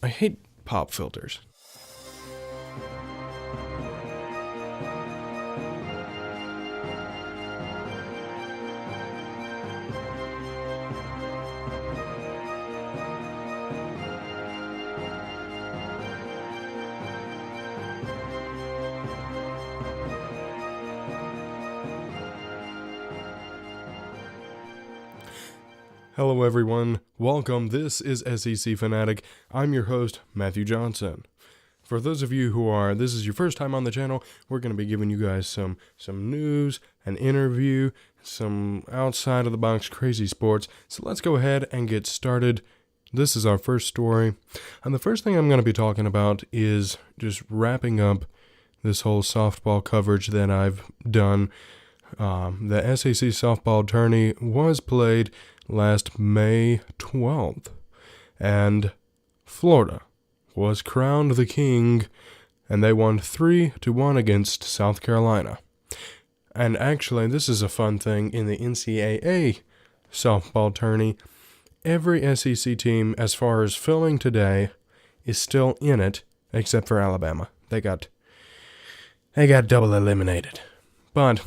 I hate pop filters. Hello everyone, welcome. This is SEC Fanatic. I'm your host, Matthew Johnson. For those of you this is your first time on the channel, we're going to be giving you guys some news, an interview, some outside of the box crazy sports. So let's go ahead and get started. This is our first story. And the first thing I'm going to be talking about is just wrapping up this whole softball coverage that I've done. The SEC softball tourney was played last May 12th, and Florida was crowned the king, and they won 3-1 against South Carolina. And actually, this is a fun thing in the NCAA softball tourney. Every SEC team, as far as filling today, is still in it, except for Alabama. They got double eliminated. But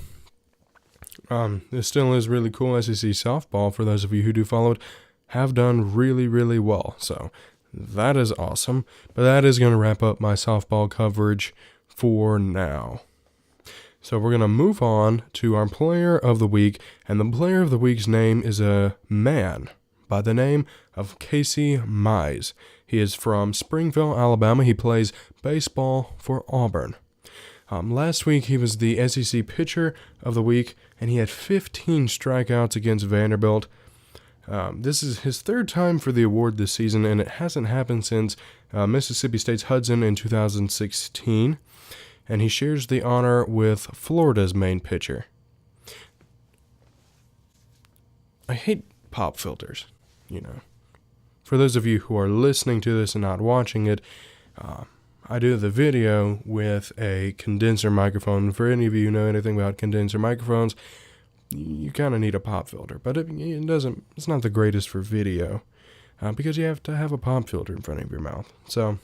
it still is really cool. SEC softball, for those of you who do follow it, have done really, really well. So that is awesome. But that is going to wrap up my softball coverage for now. So we're going to move on to our player of the week. And the player of the week's name is a man by the name of Casey Mize. He is from Springville, Alabama. He plays baseball for Auburn. Last week, he was the SEC Pitcher of the Week, and he had 15 strikeouts against Vanderbilt. This is his third time for the award this season, and it hasn't happened since Mississippi State's Hudson in 2016, and he shares the honor with Florida's main pitcher. I hate pop filters, For those of you who are listening to this and not watching it, I do the video with a condenser microphone. For any of you who know anything about condenser microphones, you kind of need a pop filter, but it's not the greatest for video because you have to have a pop filter in front of your mouth. So,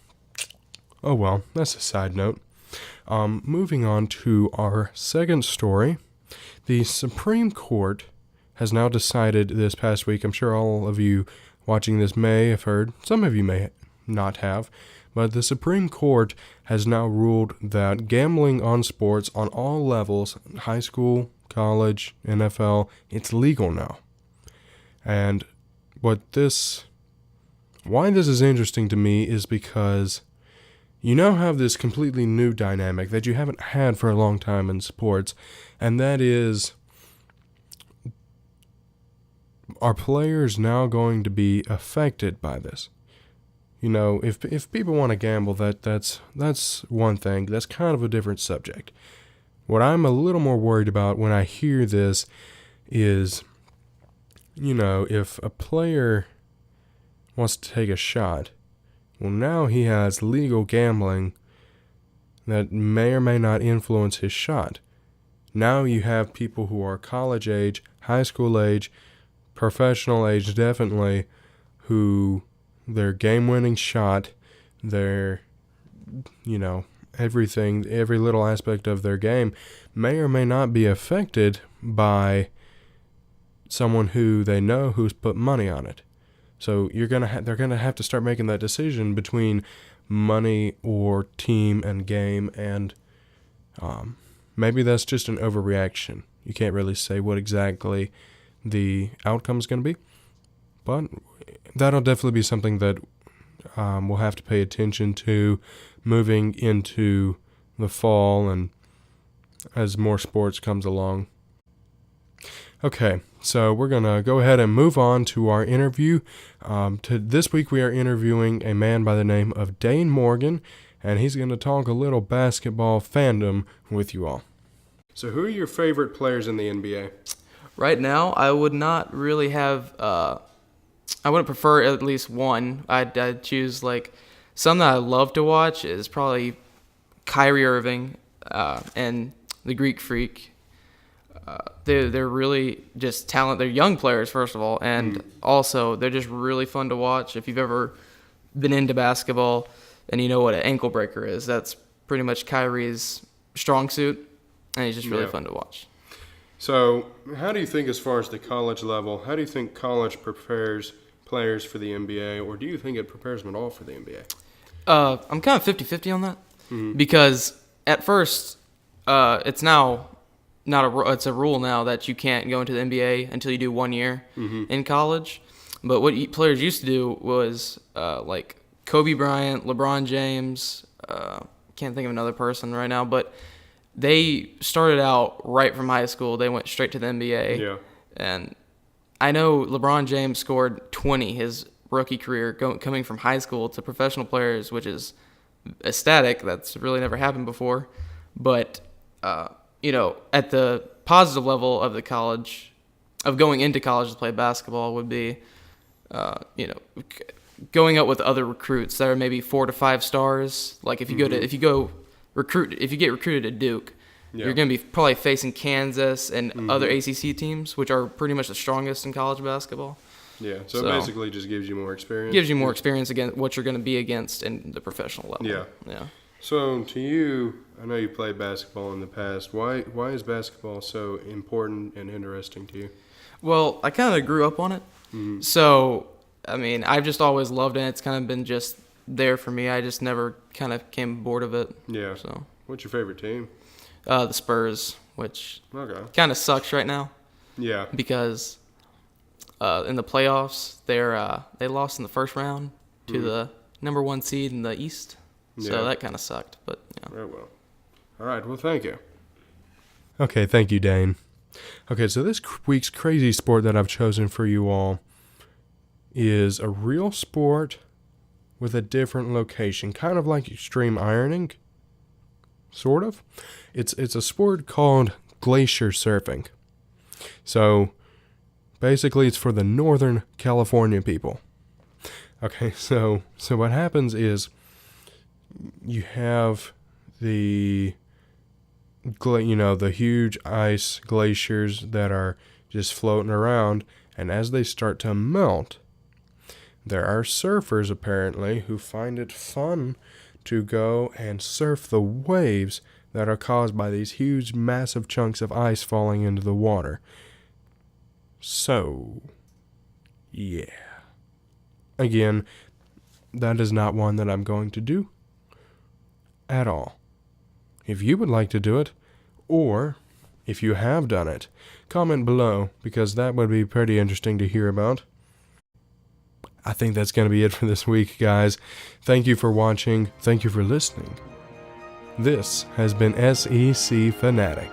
oh well, that's a side note. Moving on to our second story. The Supreme Court has now decided this past week, I'm sure all of you watching this may have heard, some of you may not have, but the Supreme Court has now ruled that gambling on sports on all levels, high school, college, NFL, it's legal now. And why this is interesting to me is because you now have this completely new dynamic that you haven't had for a long time in sports, and that is, are players now going to be affected by this? If people want to gamble, that's one thing. That's kind of a different subject. What I'm a little more worried about when I hear this is, if a player wants to take a shot, well, now he has legal gambling that may or may not influence his shot. Now you have people who are college age, high school age, professional age, definitely, who their game-winning shot, their, everything, every little aspect of their game may or may not be affected by someone who they know who's put money on it. So they're gonna have to start making that decision between money or team and game, and maybe that's just an overreaction. You can't really say what exactly the outcome is going to be, but that'll definitely be something that we'll have to pay attention to moving into the fall and as more sports comes along. Okay, so we're going to go ahead and move on to our interview. This week we are interviewing a man by the name of Dane Morgan, and he's going to talk a little basketball fandom with you all. So who are your favorite players in the NBA? Right now, I would not really have, I wouldn't prefer at least one. I'd choose, some that I love to watch is probably Kyrie Irving and the Greek Freak. They're really just talent. They're young players, first of all, and also they're just really fun to watch. If you've ever been into basketball and you know what an ankle breaker is, that's pretty much Kyrie's strong suit, and he's just really fun to watch. So, how do you think, as far as the college level, how do you think college prepares players for the NBA, or do you think it prepares them at all for the NBA? I'm kind of 50-50 on that, because at first, it's now it's a rule now that you can't go into the NBA until you do 1 year in college. But what players used to do was like Kobe Bryant, LeBron James, can't think of another person right now, but they started out right from high school. They went straight to the NBA. Yeah. And I know LeBron James scored 20 his rookie career coming from high school to professional players, which is ecstatic. That's really never happened before. But, at the positive level of the college, of going into college to play basketball would be, going out with other recruits that are maybe 4 to 5 stars. Like if you if you get recruited at Duke, you're going to be probably facing Kansas and other ACC teams, which are pretty much the strongest in college basketball. Yeah, so it basically just gives you more experience. Gives you more experience against what you're going to be against in the professional level. Yeah. So to you, I know you played basketball in the past. Why is basketball so important and interesting to you? Well, I kind of grew up on it. So, I mean, I've just always loved it. It's kind of been just there for me. I just never kind of came bored of it. Yeah. So, what's your favorite team? The Spurs, which kind of sucks right now. Yeah. Because in the playoffs, they lost in the first round to the number 1 seed in the East. So that kind of sucked. But yeah. Very well. All right. Well, thank you. Okay. Thank you, Dane. Okay. So this week's crazy sport that I've chosen for you all is a real sport with a different location, kind of like extreme ironing, sort of. It's a sport called glacier surfing. So basically it's for the Northern California people. Okay, so what happens is you have the huge ice glaciers that are just floating around, and as they start to melt, there are surfers, apparently, who find it fun to go and surf the waves that are caused by these huge, massive chunks of ice falling into the water. So, yeah. Again, that is not one that I'm going to do at all. If you would like to do it, or if you have done it, comment below, because that would be pretty interesting to hear about. I think that's going to be it for this week, guys. Thank you for watching. Thank you for listening. This has been SEC Fanatic.